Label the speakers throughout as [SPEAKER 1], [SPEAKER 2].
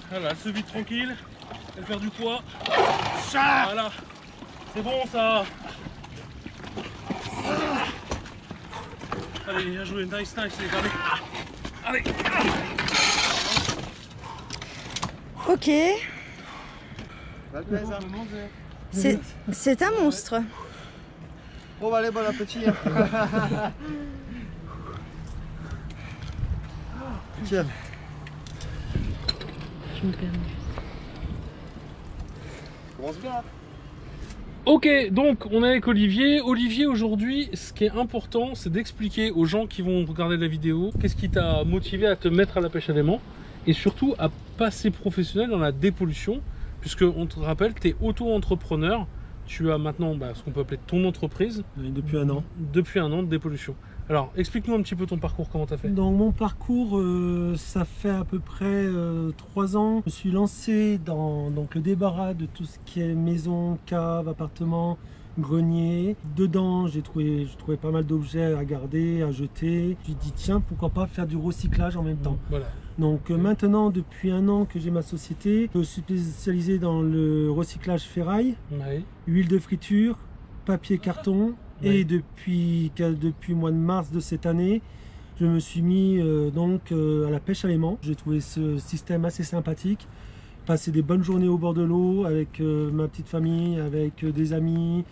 [SPEAKER 1] Voilà, elle se vide tranquille. Elle perd du poids. Voilà. C'est bon ça. Allez, bien joué. Nice, nice. Allez.
[SPEAKER 2] Ok. C'est un monstre.
[SPEAKER 3] Bon, allez, bon appétit. Tiens.
[SPEAKER 2] Je me permets.
[SPEAKER 3] Commence bien.
[SPEAKER 1] Ok, donc on est avec Olivier. Olivier, aujourd'hui, ce qui est important, c'est d'expliquer aux gens qui vont regarder la vidéo qu'est-ce qui t'a motivé à te mettre à la pêche à l'aimant et surtout à passer professionnel dans la dépollution, puisque on te rappelle, tu es auto-entrepreneur. Tu as maintenant ce qu'on peut appeler ton entreprise.
[SPEAKER 4] Depuis un an.
[SPEAKER 1] Depuis un an de dépollution. Alors, explique-nous un petit peu ton parcours, comment tu as fait.
[SPEAKER 4] Dans mon parcours, ça fait à peu près 3 ans. Je me suis lancé dans le débarras de tout ce qui est maison, cave, appartement, grenier. Dedans, j'ai trouvé pas mal d'objets à garder, à jeter. Je me suis dit, tiens, pourquoi pas faire du recyclage en même temps.
[SPEAKER 1] Voilà.
[SPEAKER 4] Donc maintenant, depuis un an que j'ai ma société, je suis spécialisé dans le recyclage ferraille, huile de friture, papier carton. Et depuis le mois de mars de cette année, je me suis mis à la pêche à l'aimant. J'ai trouvé ce système assez sympathique. Passer des bonnes journées au bord de l'eau avec ma petite famille, avec des amis,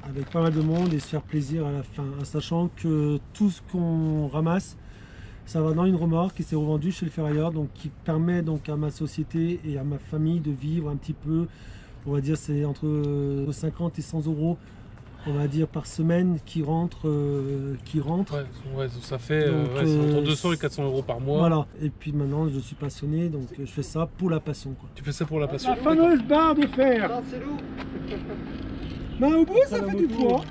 [SPEAKER 4] avec pas mal de monde et se faire plaisir à la fin, en sachant que tout ce qu'on ramasse, ça va dans une remorque et c'est revendu chez le ferrailleur, donc qui permet donc à ma société et à ma famille de vivre un petit peu, on va dire c'est entre 50 et 100 euros, on va dire par semaine qui rentre.
[SPEAKER 1] Ouais, ça fait c'est entre 200 et 400 euros par mois.
[SPEAKER 4] Voilà, et puis maintenant je suis passionné, donc je fais ça pour la passion, quoi.
[SPEAKER 1] Tu fais ça pour la passion.
[SPEAKER 4] La fameuse barre de fer. Au bout ça fait du poids.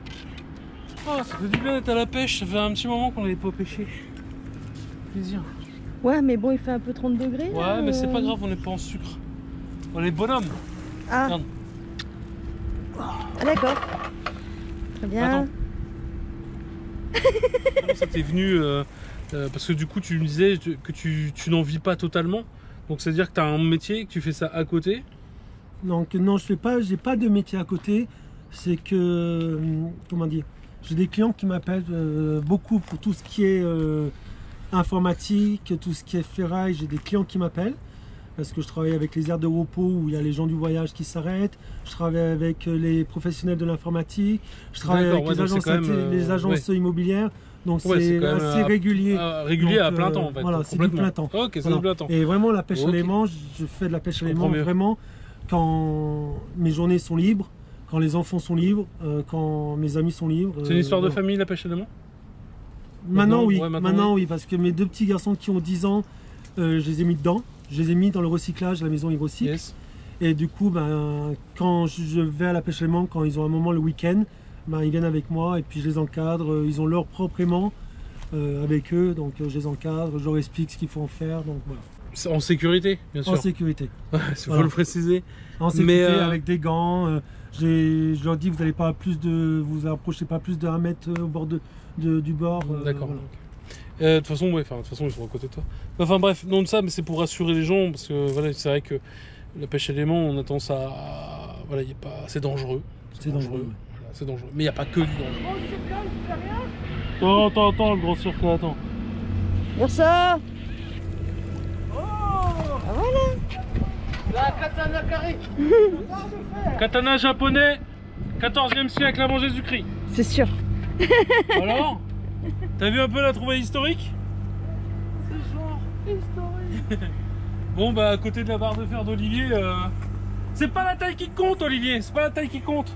[SPEAKER 1] Oh, ça fait du bien d'être à la pêche, ça fait un petit moment qu'on n'avait pas pêché. Plaisir.
[SPEAKER 2] Ouais, mais bon, il fait un peu 30 degrés.
[SPEAKER 1] Ouais,
[SPEAKER 2] là,
[SPEAKER 1] mais c'est pas grave, on n'est pas en sucre. On est bonhomme.
[SPEAKER 2] Ah,
[SPEAKER 1] Regarde.
[SPEAKER 2] ah d'accord. Très bien.
[SPEAKER 1] Attends. Comment ça t'est venu parce que du coup, tu me disais que tu n'en vis pas totalement. Donc, c'est-à-dire que tu as un métier, que tu fais ça à côté.
[SPEAKER 4] Donc non, j'ai pas de métier à côté. C'est que, comment dire, j'ai des clients qui m'appellent beaucoup pour tout ce qui est informatique, tout ce qui est ferraille. J'ai des clients qui m'appellent parce que je travaille avec les aires de repos où il y a les gens du voyage qui s'arrêtent. Je travaille avec les professionnels de l'informatique. Je travaille avec les agences immobilières. Donc c'est assez régulier.
[SPEAKER 1] Régulier donc, à plein temps en fait.
[SPEAKER 4] Voilà, c'est du plein temps.
[SPEAKER 1] Ok, c'est du plein temps.
[SPEAKER 4] Et vraiment la pêche à l'aimant, je fais de la pêche à l'aimant vraiment quand mes journées sont libres, quand les enfants sont libres, quand mes amis sont libres.
[SPEAKER 1] C'est une histoire de famille la pêche à l'aimant?
[SPEAKER 4] Maintenant oui, maintenant oui, parce que mes 2 petits garçons qui ont 10 ans, je les ai mis dedans. Je les ai mis dans le recyclage, à la maison ils recyclent.
[SPEAKER 1] Yes.
[SPEAKER 4] Et du coup, quand je vais à la pêche à l'aimant, quand ils ont un moment le week-end, ils viennent avec moi et puis je les encadre. Ils ont leur propre aimant avec eux, donc je les encadre, je leur explique ce qu'il faut en faire. Donc voilà.
[SPEAKER 1] En sécurité, bien sûr.
[SPEAKER 4] En sécurité.
[SPEAKER 1] Il faut le préciser.
[SPEAKER 4] En sécurité, avec des gants. Je leur dis, vous n'allez pas vous approchez pas plus de 1 mètre au bord du bord.
[SPEAKER 1] D'accord.
[SPEAKER 4] Voilà.
[SPEAKER 1] De toute façon, ils sont à côté de toi. Enfin bref, non de ça, mais c'est pour rassurer les gens, parce que voilà, c'est vrai que la pêche à l'aimant, on a tendance à... Voilà, c'est dangereux.
[SPEAKER 4] C'est dangereux.
[SPEAKER 1] Voilà, c'est dangereux. Mais il n'y a pas que du danger. Attends, le grand cirque, attends.
[SPEAKER 2] Ursa.
[SPEAKER 3] Ah voilà. La katana carré.
[SPEAKER 1] Katana japonais, 14e siècle avant Jésus-Christ.
[SPEAKER 2] C'est sûr.
[SPEAKER 1] Alors, t'as vu un peu la trouvaille historique?
[SPEAKER 3] C'est genre historique.
[SPEAKER 1] Bon à côté de la barre de fer d'Olivier, c'est pas la taille qui compte, Olivier, c'est pas la taille qui compte.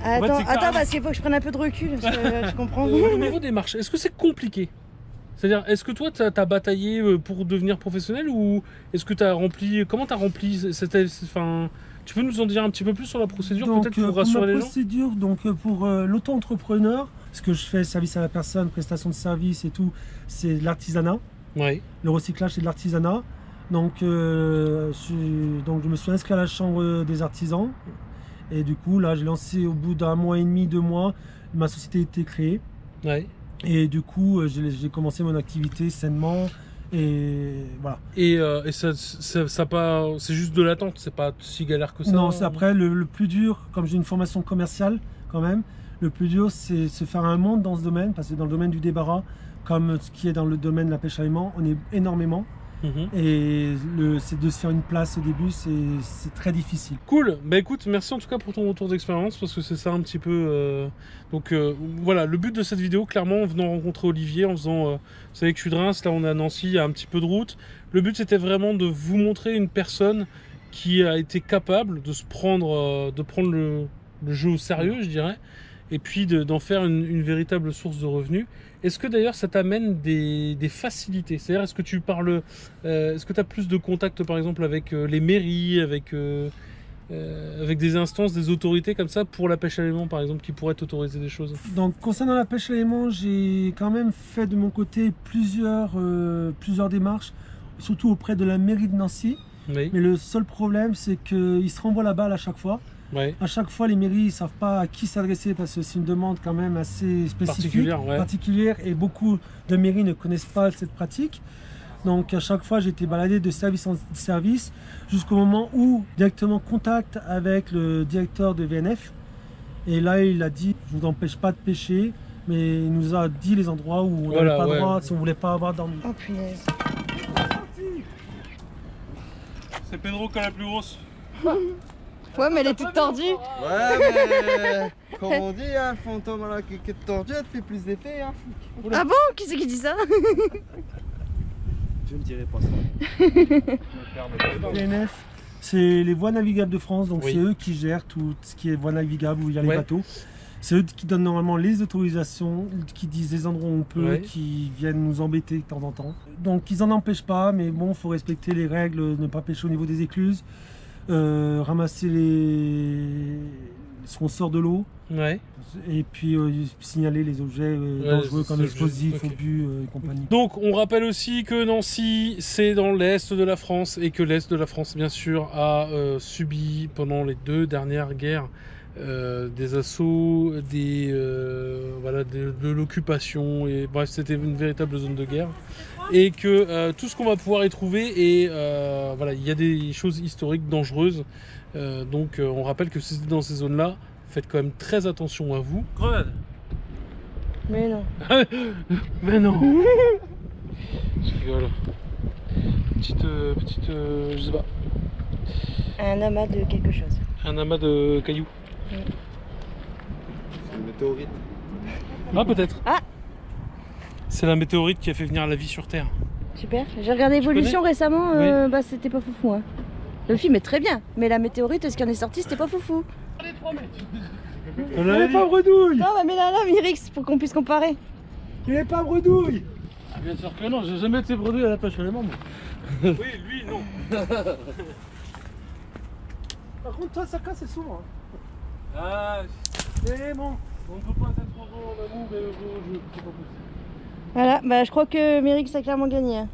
[SPEAKER 2] Attends, parce qu'il faut que je prenne un peu de recul, je comprends.
[SPEAKER 1] Au niveau des marches, est-ce que c'est compliqué? C'est-à-dire, est-ce que toi, t'as bataillé pour devenir professionnel ou est-ce que t'as rempli... Comment t'as rempli tu peux nous en dire un petit peu plus sur la procédure, peut-être pour rassurer les gens?
[SPEAKER 4] Procédure, donc pour l'auto-entrepreneur, ce que je fais, service à la personne, prestation de service et tout, c'est de l'artisanat.
[SPEAKER 1] Oui.
[SPEAKER 4] Le recyclage, c'est de l'artisanat. Donc, je me suis inscrit à la chambre des artisans. Et du coup, là, j'ai lancé au bout d'1 mois et demi, 2 mois, ma société a été créée.
[SPEAKER 1] Ouais.
[SPEAKER 4] Et du coup, j'ai commencé mon activité sainement. Et voilà.
[SPEAKER 1] Et ça pas, c'est juste de l'attente, c'est pas si galère que ça.
[SPEAKER 4] Non, c'est après le plus dur, comme j'ai une formation commerciale quand même, le plus dur c'est se faire un monde dans ce domaine, parce que dans le domaine du débarras, comme ce qui est dans le domaine de la pêche à l'aimant, on est énormément. Et c'est de se faire une place au début, c'est très difficile.
[SPEAKER 1] Cool, bah écoute, merci en tout cas pour ton retour d'expérience, parce que c'est ça un petit peu. Donc voilà, le but de cette vidéo, clairement, en venant rencontrer Olivier, en faisant. Vous savez que je suis de Reims, là on est à Nancy, il y a un petit peu de route. Le but c'était vraiment de vous montrer une personne qui a été capable de prendre le jeu au sérieux, je dirais, et puis d'en faire une véritable source de revenus. Est-ce que d'ailleurs ça t'amène des facilités? C'est-à-dire, est-ce que tu parles, est-ce que tu as plus de contacts par exemple avec les mairies, avec des instances, des autorités comme ça pour la pêche à l'aimant par exemple, qui pourraient t'autoriser des choses?
[SPEAKER 4] Donc concernant la pêche à l'aimant, j'ai quand même fait de mon côté plusieurs démarches, surtout auprès de la mairie de Nancy.
[SPEAKER 1] Oui.
[SPEAKER 4] Mais le seul problème, c'est qu'ils se renvoient la balle à chaque fois.
[SPEAKER 1] Ouais.
[SPEAKER 4] À chaque fois, les mairies ne savent pas à qui s'adresser parce que c'est une demande quand même assez spécifique, particulière, et beaucoup de mairies ne connaissent pas cette pratique. Donc à chaque fois, j'ai été baladé de service en service jusqu'au moment où directement contact avec le directeur de VNF. Et là, il a dit, je ne vous empêche pas de pêcher, mais il nous a dit les endroits où on n'avait pas le droit, si on ne voulait pas avoir dormi.
[SPEAKER 2] Oh punaise.
[SPEAKER 1] C'est Pedro qui a la plus grosse.
[SPEAKER 2] Ouais, mais elle est toute tordue.
[SPEAKER 3] Ouais, mais comme on dit, un fantôme là qui est tordu, elle fait plus d'effet. Hein.
[SPEAKER 2] Ah bon? Qui c'est qui dit ça?
[SPEAKER 3] Je ne dirai pas ça.
[SPEAKER 4] VNF, c'est les voies navigables de France, donc c'est eux qui gèrent tout ce qui est voies navigables où il y a les bateaux. C'est eux qui donnent normalement les autorisations, qui disent les endroits où on peut, qui viennent nous embêter de temps en temps. Donc ils n'en empêchent pas, mais bon, il faut respecter les règles, ne pas pêcher au niveau des écluses, ramasser ce qu'on sort de l'eau, et puis signaler les objets dangereux comme explosifs, obus et compagnie.
[SPEAKER 1] Donc on rappelle aussi que Nancy c'est dans l'est de la France, et que l'est de la France bien sûr a subi pendant les 2 dernières guerres des assauts, de l'occupation, et bref, c'était une véritable zone de guerre, et que tout ce qu'on va pouvoir y trouver, et voilà, il y a des choses historiques dangereuses, donc on rappelle que si c'est dans ces zones là, faites quand même très attention à vous. Grenade.
[SPEAKER 2] Mais non.
[SPEAKER 1] Mais non. Je rigole. Petite je sais pas,
[SPEAKER 2] Un amas de quelque chose.
[SPEAKER 1] un amas de cailloux.
[SPEAKER 3] C'est une météorite.
[SPEAKER 1] Ah, peut-être.
[SPEAKER 2] Ah.
[SPEAKER 1] C'est la météorite qui a fait venir la vie sur Terre.
[SPEAKER 2] Super. J'ai regardé Évolution récemment, bah c'était pas foufou. Hein. Le film est très bien, mais la météorite, ce qui en est sorti, c'était pas foufou.
[SPEAKER 4] On n'avait pas bredouille.
[SPEAKER 2] Non, bah mais là, Mirix, pour qu'on puisse comparer.
[SPEAKER 4] Il n'est pas bredouille.
[SPEAKER 1] Ah, bien sûr que non, j'ai jamais été bredouille à la pêche à l'aimant. Oui, lui, non.
[SPEAKER 4] Par contre, toi, ça casse souvent.
[SPEAKER 1] Ah,
[SPEAKER 4] C'est bon.
[SPEAKER 1] on ne peut pas être heureux en amour et heureux au jeu, c'est pas possible.
[SPEAKER 2] Voilà, bah je crois que Mirix a clairement gagné. Hein.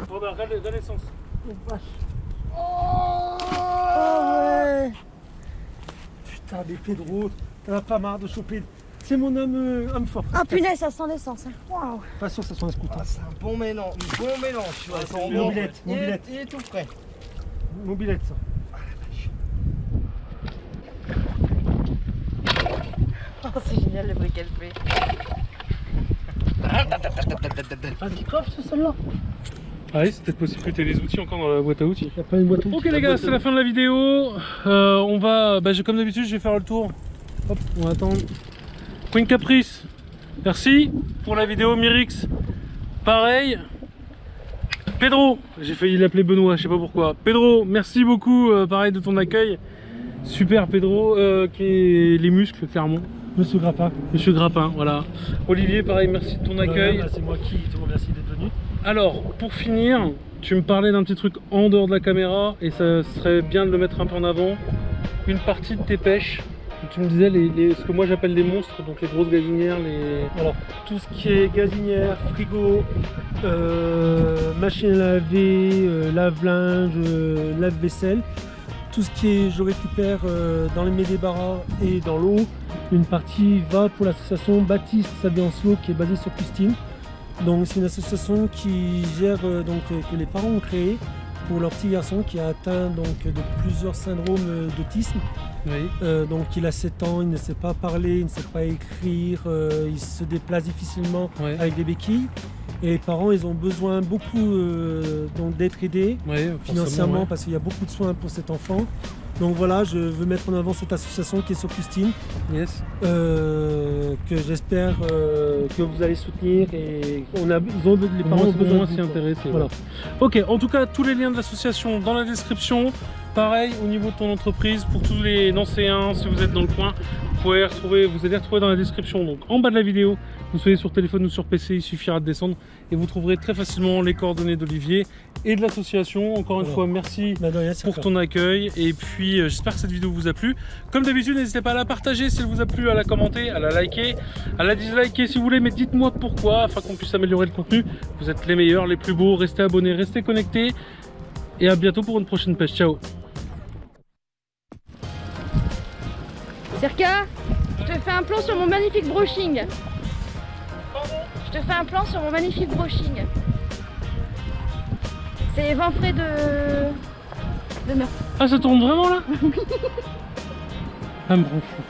[SPEAKER 1] Bon, bah, regarde l'essence.
[SPEAKER 4] Oh vache.
[SPEAKER 2] Oh ouais.
[SPEAKER 4] Putain, des Pedro, t'en as pas marre de choper. C'est mon homme fort.
[SPEAKER 2] Ah punaise, ça sent l'essence. Hein. Waouh.
[SPEAKER 4] Pas sûr, ça sent un scooter.
[SPEAKER 3] Ah, c'est un bon mélange.
[SPEAKER 4] Mobilette, mobilette.
[SPEAKER 3] Il est tout frais.
[SPEAKER 4] Mobilette, ça.
[SPEAKER 2] Oh, c'est génial le bruit qu'elle fait.
[SPEAKER 4] Ah, qui crave ce celle-là.
[SPEAKER 1] Ah oui, c'est peut-être possible que tu aies les outils encore dans la boîte à outils.
[SPEAKER 4] Il n'y a pas une boîte à outils.
[SPEAKER 1] Ok les gars, c'est la fin de la vidéo. On va, comme d'habitude, je vais faire le tour. Hop, on va attendre. Queen Caprice, merci pour la vidéo. Mirix, pareil. Pedro, j'ai failli l'appeler Benoît, je sais pas pourquoi. Pedro, merci beaucoup, pareil, de ton accueil. Super Pedro, qui est les muscles clairement.
[SPEAKER 4] Monsieur Grappin.
[SPEAKER 1] Monsieur Grappin, voilà. Olivier, pareil, merci de ton accueil.
[SPEAKER 4] C'est moi qui te remercie d'être venu.
[SPEAKER 1] Alors, pour finir, tu me parlais d'un petit truc en dehors de la caméra, et ça serait bien de le mettre un peu en avant. Une partie de tes pêches. Tu me disais ce que moi j'appelle les monstres, donc les grosses gazinières,
[SPEAKER 4] Alors, tout ce qui est gazinière, frigo, machine à laver, lave-linge, lave-vaisselle, tout ce qui est, je récupère dans mes débarras et dans l'eau. Une partie va pour l'association Baptiste Sabiancio qui est basée sur Custine. Donc c'est une association qui gère, que les parents ont créée pour leur petit garçon qui a atteint de plusieurs syndromes d'autisme.
[SPEAKER 1] Oui.
[SPEAKER 4] Donc il a 7 ans, il ne sait pas parler, il ne sait pas écrire, il se déplace difficilement avec des béquilles. Et les parents, ils ont besoin beaucoup d'être aidés financièrement parce qu'il y a beaucoup de soins pour cet enfant. Donc voilà, je veux mettre en avant cette association qui est sur Custine, que j'espère que vous allez soutenir et les parents ont besoin de s'y intéresser. Voilà.
[SPEAKER 1] Ok, en tout cas, tous les liens de l'association dans la description. Pareil au niveau de ton entreprise pour tous les Nancéens, si vous êtes dans le coin, vous allez les retrouver dans la description. Donc en bas de la vidéo, vous soyez sur téléphone ou sur PC, il suffira de descendre et vous trouverez très facilement les coordonnées d'Olivier et de l'association. Encore une fois, merci pour ton accueil et puis j'espère que cette vidéo vous a plu. Comme d'habitude, n'hésitez pas à la partager si elle vous a plu, à la commenter, à la liker, à la disliker si vous voulez, mais dites-moi pourquoi afin qu'on puisse améliorer le contenu. Vous êtes les meilleurs, les plus beaux, restez abonnés, restez connectés et à bientôt pour une prochaine pêche. Ciao.
[SPEAKER 2] Serka, je te fais un plan sur mon magnifique brushing. Je te fais un plan sur mon magnifique brushing. C'est 20 frais de meurtre.
[SPEAKER 1] Ah, ça tourne vraiment là? Ah, me rend fou.